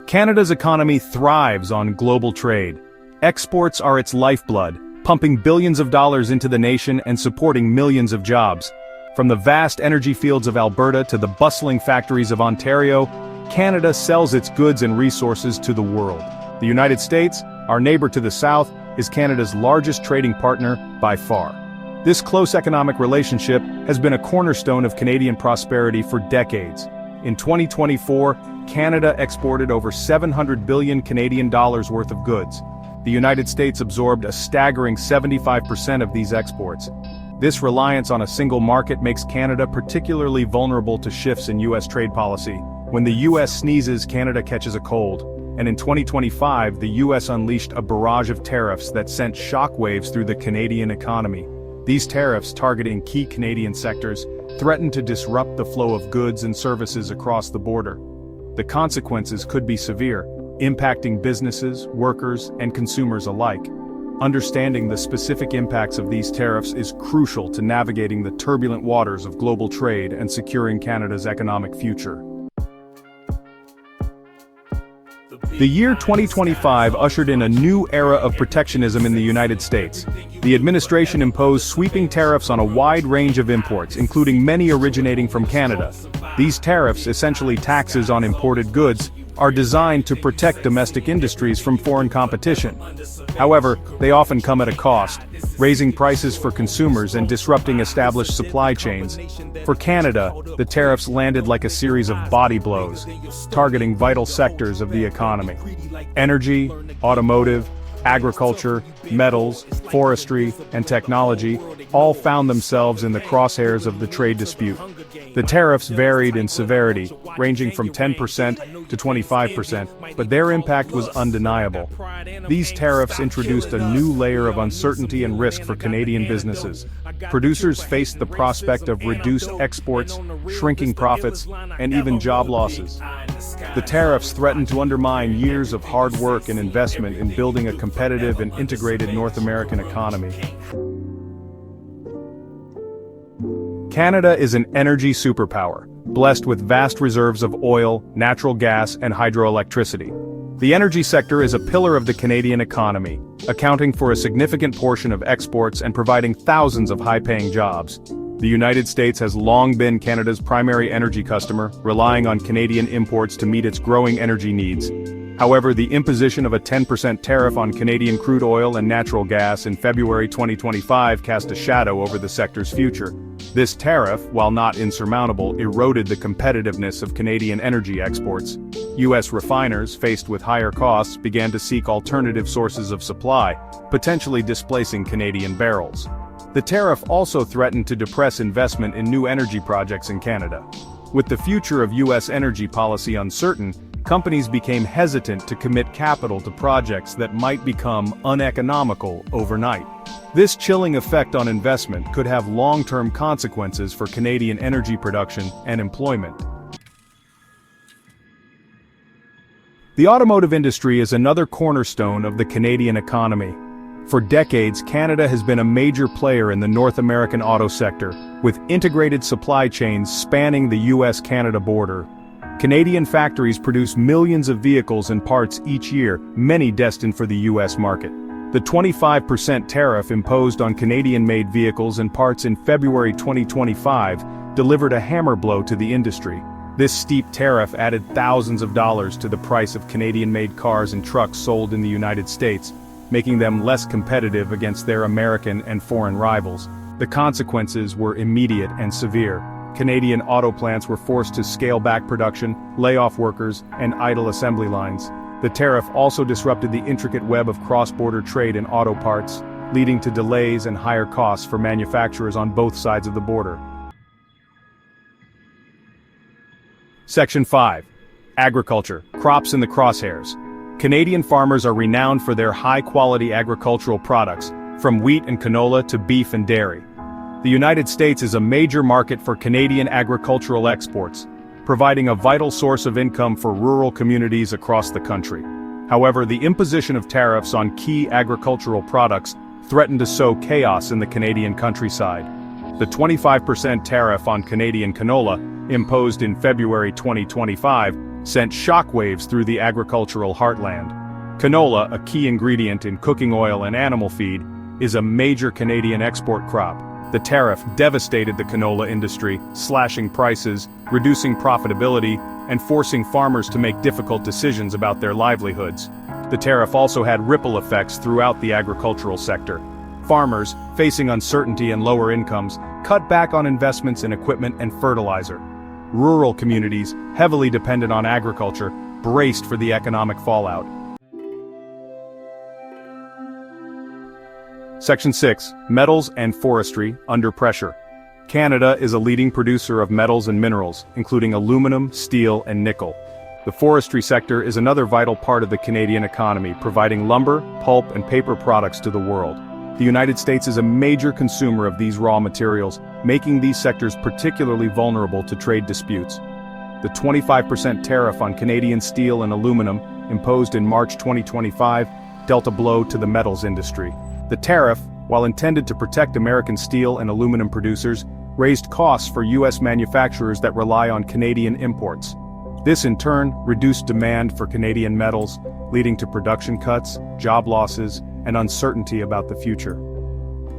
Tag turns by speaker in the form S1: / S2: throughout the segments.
S1: Canada's economy thrives on global trade. Exports are its lifeblood, pumping billions of dollars into the nation and supporting millions of jobs. From the vast energy fields of Alberta to the bustling factories of Ontario, Canada sells its goods and resources to the world. The United States, our neighbor to the south, is Canada's largest trading partner by far. This close economic relationship has been a cornerstone of Canadian prosperity for decades. In 2024, Canada exported over 700 billion Canadian dollars worth of goods. The United States absorbed a staggering 75% of these exports. This reliance on a single market makes Canada particularly vulnerable to shifts in U.S. trade policy. When the U.S. sneezes, Canada catches a cold. And in 2025, the U.S. unleashed a barrage of tariffs that sent shockwaves through the Canadian economy. These tariffs, targeting key Canadian sectors, threaten to disrupt the flow of goods and services across the border. The consequences could be severe, impacting businesses, workers, and consumers alike. Understanding the specific impacts of these tariffs is crucial to navigating the turbulent waters of global trade and securing Canada's economic future. The year 2025 ushered in a new era of protectionism in the United States. The administration imposed sweeping tariffs on a wide range of imports, including many originating from Canada. These tariffs, essentially taxes on imported goods, are designed to protect domestic industries from foreign competition. However, they often come at a cost, raising prices for consumers and disrupting established supply chains. For Canada, the tariffs landed like a series of body blows, targeting vital sectors of the economy. Energy, automotive, agriculture, metals, forestry, and technology all found themselves in the crosshairs of the trade dispute. The tariffs varied in severity, ranging from 10% to 25%, but their impact was undeniable. These tariffs introduced a new layer of uncertainty and risk for Canadian businesses. Producers faced the prospect of reduced exports, shrinking profits, and even job losses. The tariffs threatened to undermine years of hard work and investment in building a competitive and integrated North American economy. Canada is an energy superpower, blessed with vast reserves of oil, natural gas, and hydroelectricity. The energy sector is a pillar of the Canadian economy, accounting for a significant portion of exports and providing thousands of high-paying jobs. The United States has long been Canada's primary energy customer, relying on Canadian imports to meet its growing energy needs. However, the imposition of a 10% tariff on Canadian crude oil and natural gas in February 2025 cast a shadow over the sector's future. This tariff, while not insurmountable, eroded the competitiveness of Canadian energy exports. U.S. refiners, faced with higher costs, began to seek alternative sources of supply, potentially displacing Canadian barrels. The tariff also threatened to depress investment in new energy projects in Canada. With the future of U.S. energy policy uncertain, companies became hesitant to commit capital to projects that might become uneconomical overnight. This chilling effect on investment could have long-term consequences for Canadian energy production and employment. The automotive industry is another cornerstone of the Canadian economy. For decades, Canada has been a major player in the North American auto sector, with integrated supply chains spanning the US-Canada border. Canadian factories produce millions of vehicles and parts each year, many destined for the US market. The 25% tariff imposed on Canadian-made vehicles and parts in February 2025 delivered a hammer blow to the industry. This steep tariff added thousands of dollars to the price of Canadian-made cars and trucks sold in the United States, making them less competitive against their American and foreign rivals. The consequences were immediate and severe. Canadian auto plants were forced to scale back production, lay off workers, and idle assembly lines. The tariff also disrupted the intricate web of cross-border trade in auto parts, leading to delays and higher costs for manufacturers on both sides of the border. Section 5. Agriculture, crops in the crosshairs. Canadian farmers are renowned for their high-quality agricultural products, from wheat and canola to beef and dairy. The United States is a major market for Canadian agricultural exports, providing a vital source of income for rural communities across the country. However, the imposition of tariffs on key agricultural products threatened to sow chaos in the Canadian countryside. The 25% tariff on Canadian canola, imposed in February 2025, sent shockwaves through the agricultural heartland. Canola, a key ingredient in cooking oil and animal feed, is a major Canadian export crop. The tariff devastated the canola industry, slashing prices, reducing profitability, and forcing farmers to make difficult decisions about their livelihoods. The tariff also had ripple effects throughout the agricultural sector. Farmers, facing uncertainty and lower incomes, cut back on investments in equipment and fertilizer. Rural communities, heavily dependent on agriculture, braced for the economic fallout. Section 6. Metals and Forestry under Pressure. Canada is a leading producer of metals and minerals, including aluminum, steel, and nickel. The forestry sector is another vital part of the Canadian economy, providing lumber, pulp, and paper products to the world. The United States is a major consumer of these raw materials, making these sectors particularly vulnerable to trade disputes. The 25% tariff on Canadian steel and aluminum, imposed in March 2025, dealt a blow to the metals industry. The tariff, while intended to protect American steel and aluminum producers, raised costs for U.S. manufacturers that rely on Canadian imports. This in turn reduced demand for Canadian metals, leading to production cuts, job losses, and uncertainty about the future.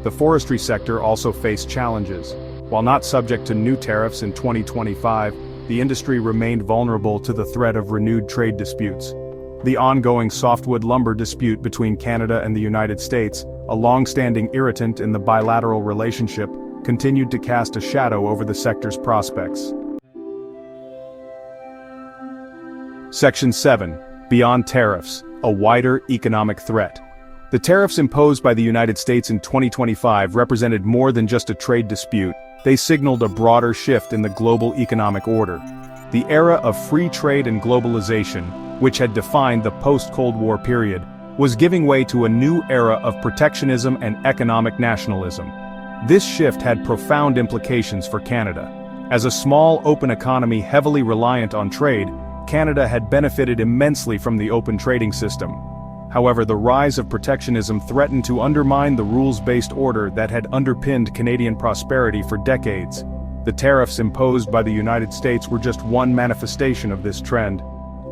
S1: The forestry sector also faced challenges. While not subject to new tariffs in 2025, the industry remained vulnerable to the threat of renewed trade disputes. The ongoing softwood lumber dispute between Canada and the United States, a long-standing irritant in the bilateral relationship, continued to cast a shadow over the sector's prospects. Section 7. Beyond Tariffs, a Wider Economic Threat. The tariffs imposed by the United States in 2025 represented more than just a trade dispute. They signaled a broader shift in the global economic order. The era of free trade and globalization, which had defined the post-Cold War period, was giving way to a new era of protectionism and economic nationalism. This shift had profound implications for Canada. As a small, open economy heavily reliant on trade, Canada had benefited immensely from the open trading system. However, the rise of protectionism threatened to undermine the rules-based order that had underpinned Canadian prosperity for decades. The tariffs imposed by the United States were just one manifestation of this trend.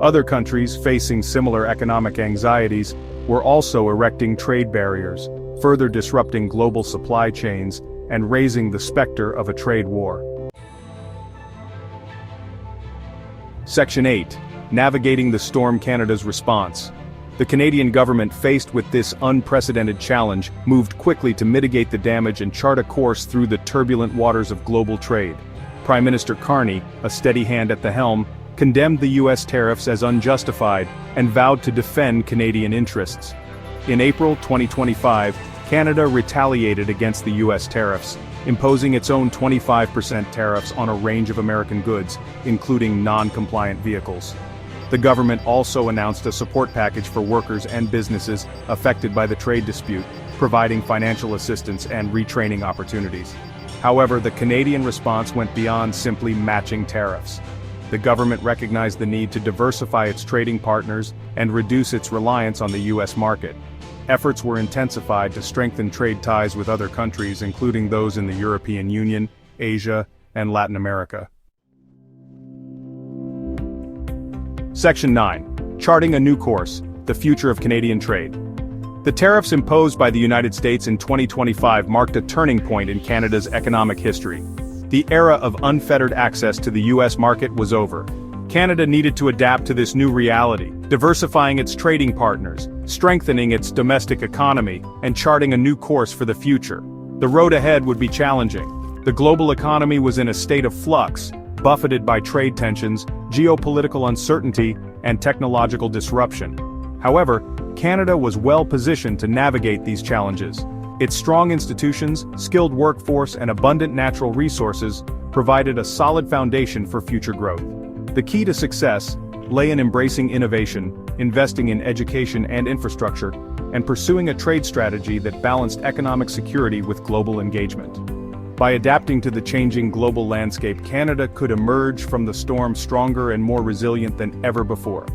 S1: Other countries, facing similar economic anxieties, were also erecting trade barriers, further disrupting global supply chains and raising the specter of a trade war. Section 8. Navigating the storm. Canada's response. The Canadian government, faced with this unprecedented challenge, moved quickly to mitigate the damage and chart a course through the turbulent waters of global trade. Prime Minister Carney, a steady hand at the helm, condemned the U.S. tariffs as unjustified and vowed to defend Canadian interests. In April 2025, Canada retaliated against the U.S. tariffs, imposing its own 25% tariffs on a range of American goods, including non-compliant vehicles. The government also announced a support package for workers and businesses affected by the trade dispute, providing financial assistance and retraining opportunities. However, the Canadian response went beyond simply matching tariffs. The government recognized the need to diversify its trading partners and reduce its reliance on the U.S. market. Efforts were intensified to strengthen trade ties with other countries, including those in the European Union, Asia, and Latin America. Section 9. Charting a New Course, the Future of Canadian Trade. The tariffs imposed by the United States in 2025 marked a turning point in Canada's economic history. The era of unfettered access to the U.S. market was over. Canada needed to adapt to this new reality, diversifying its trading partners, strengthening its domestic economy, and charting a new course for the future. The road ahead would be challenging. The global economy was in a state of flux, buffeted by trade tensions, geopolitical uncertainty, and technological disruption. However, Canada was well positioned to navigate these challenges. Its strong institutions, skilled workforce, and abundant natural resources provided a solid foundation for future growth. The key to success lay in embracing innovation, investing in education and infrastructure, and pursuing a trade strategy that balanced economic security with global engagement. By adapting to the changing global landscape, Canada could emerge from the storm stronger and more resilient than ever before.